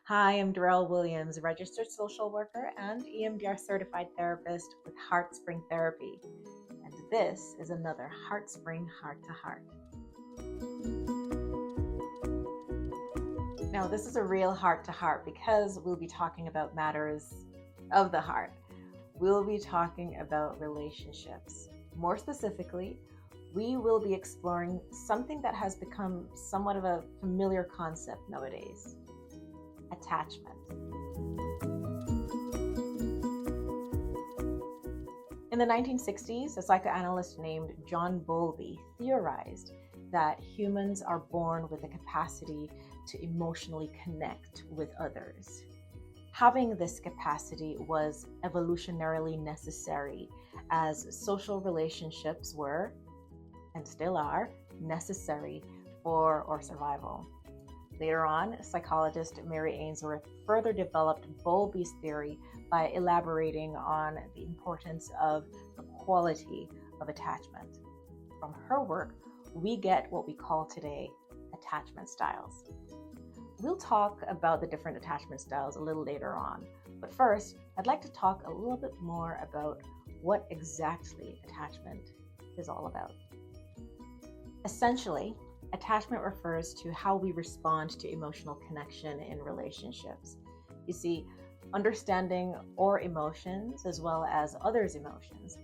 Hi, I'm Darrell Williams, registered social worker and EMDR certified therapist with HeartSpring Therapy. And this is another HeartSpring Heart to Heart. Now, this is a real heart to heart because we'll be talking about matters of the heart. We'll be talking about relationships. More specifically, we will be exploring something that has become somewhat of a familiar concept nowadays: attachment. In the 1960s, a psychoanalyst named John Bowlby theorized that humans are born with the capacity to emotionally connect with others. Having this capacity was evolutionarily necessary, as social relationships were, and still are, necessary for our survival. Later on, psychologist Mary Ainsworth further developed Bowlby's theory by elaborating on the importance of the quality of attachment. From her work, we get what we call today attachment styles. We'll talk about the different attachment styles a little later on, but first, I'd like to talk a little bit more about what exactly attachment is all about. Essentially, attachment refers to how we respond to emotional connection in relationships. You see, understanding our emotions as well as others' emotions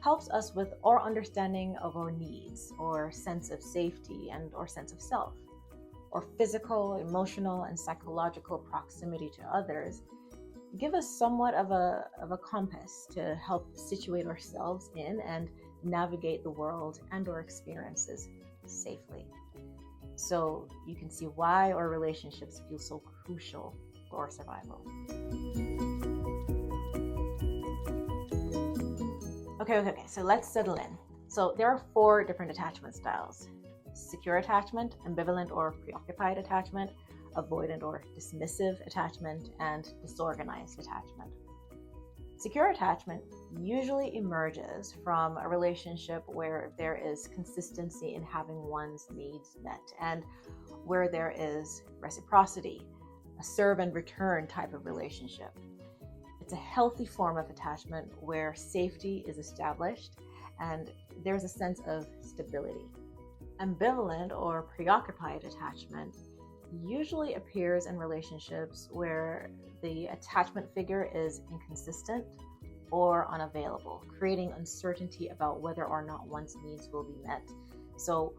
helps us with our understanding of our needs, or sense of safety, and our sense of self. Or physical, emotional, and psychological proximity to others give us somewhat of a compass to help situate ourselves in and navigate the world and our experiences safely. So you can see why our relationships feel so crucial for our survival. Okay, so let's settle in. So there are 4 different attachment styles: secure attachment, ambivalent or preoccupied attachment, avoidant or dismissive attachment, and disorganized attachment. Secure attachment usually emerges from a relationship where there is consistency in having one's needs met and where there is reciprocity, a serve and return type of relationship. It's a healthy form of attachment where safety is established and there's a sense of stability. Ambivalent or preoccupied attachment usually appears in relationships where the attachment figure is inconsistent or unavailable, creating uncertainty about whether or not one's needs will be met. So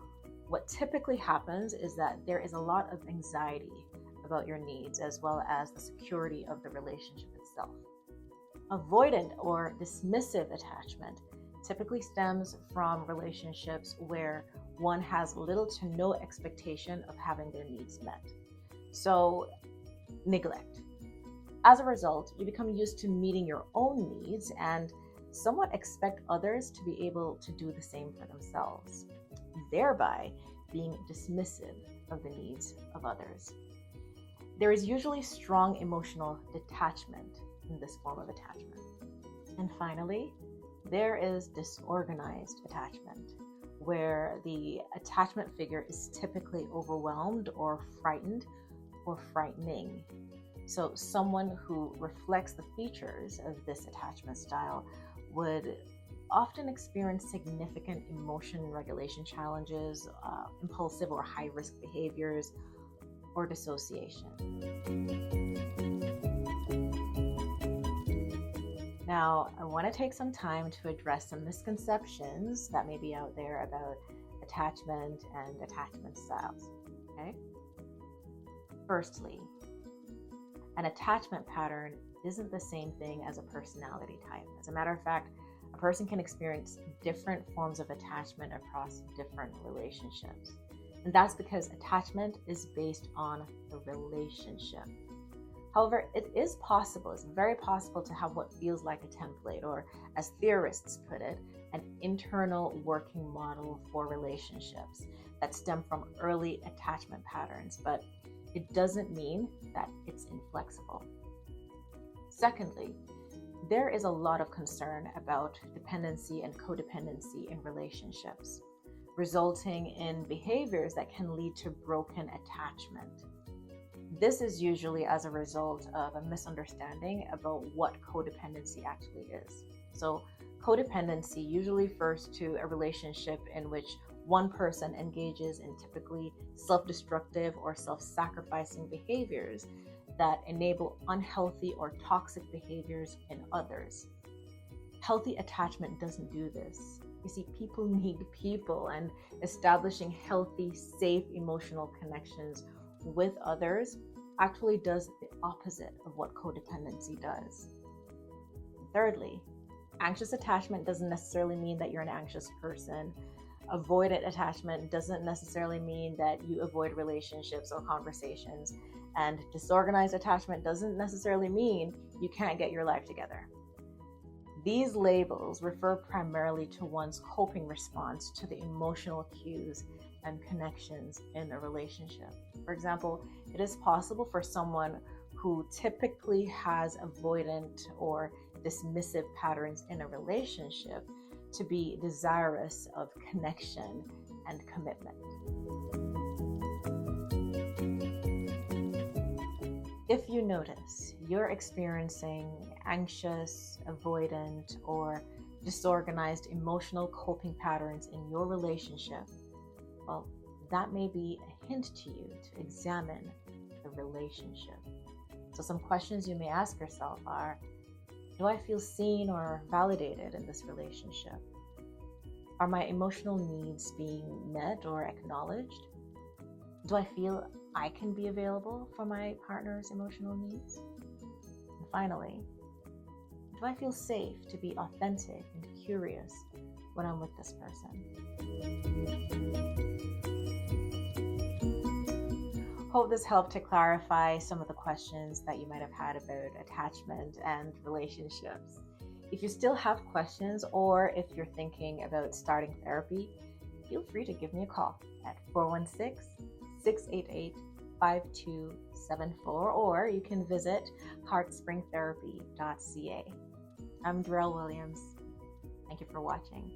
what typically happens is that there is a lot of anxiety about your needs as well as the security of the relationship itself. Avoidant or dismissive attachment typically stems from relationships where one has little to no expectation of having their needs met. So, neglect. As a result, you become used to meeting your own needs and somewhat expect others to be able to do the same for themselves, thereby being dismissive of the needs of others. There is usually strong emotional detachment in this form of attachment. And finally, there is disorganized attachment, where the attachment figure is typically overwhelmed or frightened or frightening. So someone who reflects the features of this attachment style would often experience significant emotion regulation challenges, impulsive or high-risk behaviors, or dissociation. Now, I want to take some time to address some misconceptions that may be out there about attachment and attachment styles. Okay? Firstly, an attachment pattern isn't the same thing as a personality type. As a matter of fact, a person can experience different forms of attachment across different relationships. And that's because attachment is based on the relationship. However, it is possible, it's very possible to have what feels like a template, or as theorists put it, an internal working model for relationships that stem from early attachment patterns, but it doesn't mean that it's inflexible. Secondly, there is a lot of concern about dependency and codependency in relationships, resulting in behaviors that can lead to broken attachment. This is usually as a result of a misunderstanding about what codependency actually is. So, codependency usually refers to a relationship in which one person engages in typically self destructive or self sacrificing behaviors that enable unhealthy or toxic behaviors in others. Healthy attachment doesn't do this. You see, people need people, and establishing healthy, safe emotional connections with others actually does the opposite of what codependency does. Thirdly, anxious attachment doesn't necessarily mean that you're an anxious person. Avoidant attachment doesn't necessarily mean that you avoid relationships or conversations. And disorganized attachment doesn't necessarily mean you can't get your life together. These labels refer primarily to one's coping response to the emotional cues and connections in a relationship. For example, it is possible for someone who typically has avoidant or dismissive patterns in a relationship to be desirous of connection and commitment. If you notice you're experiencing anxious, avoidant, or disorganized emotional coping patterns in your relationship, well, that may be a hint to you to examine the relationship. So some questions you may ask yourself are, do I feel seen or validated in this relationship? Are my emotional needs being met or acknowledged? Do I feel I can be available for my partner's emotional needs? And finally, do I feel safe to be authentic and curious when I'm with this person? Hope this helped to clarify some of the questions that you might have had about attachment and relationships. If you still have questions, or if you're thinking about starting therapy, feel free to give me a call at 416-688-5274, or you can visit heartspringtherapy.ca. I'm Darrell Williams. Thank you for watching.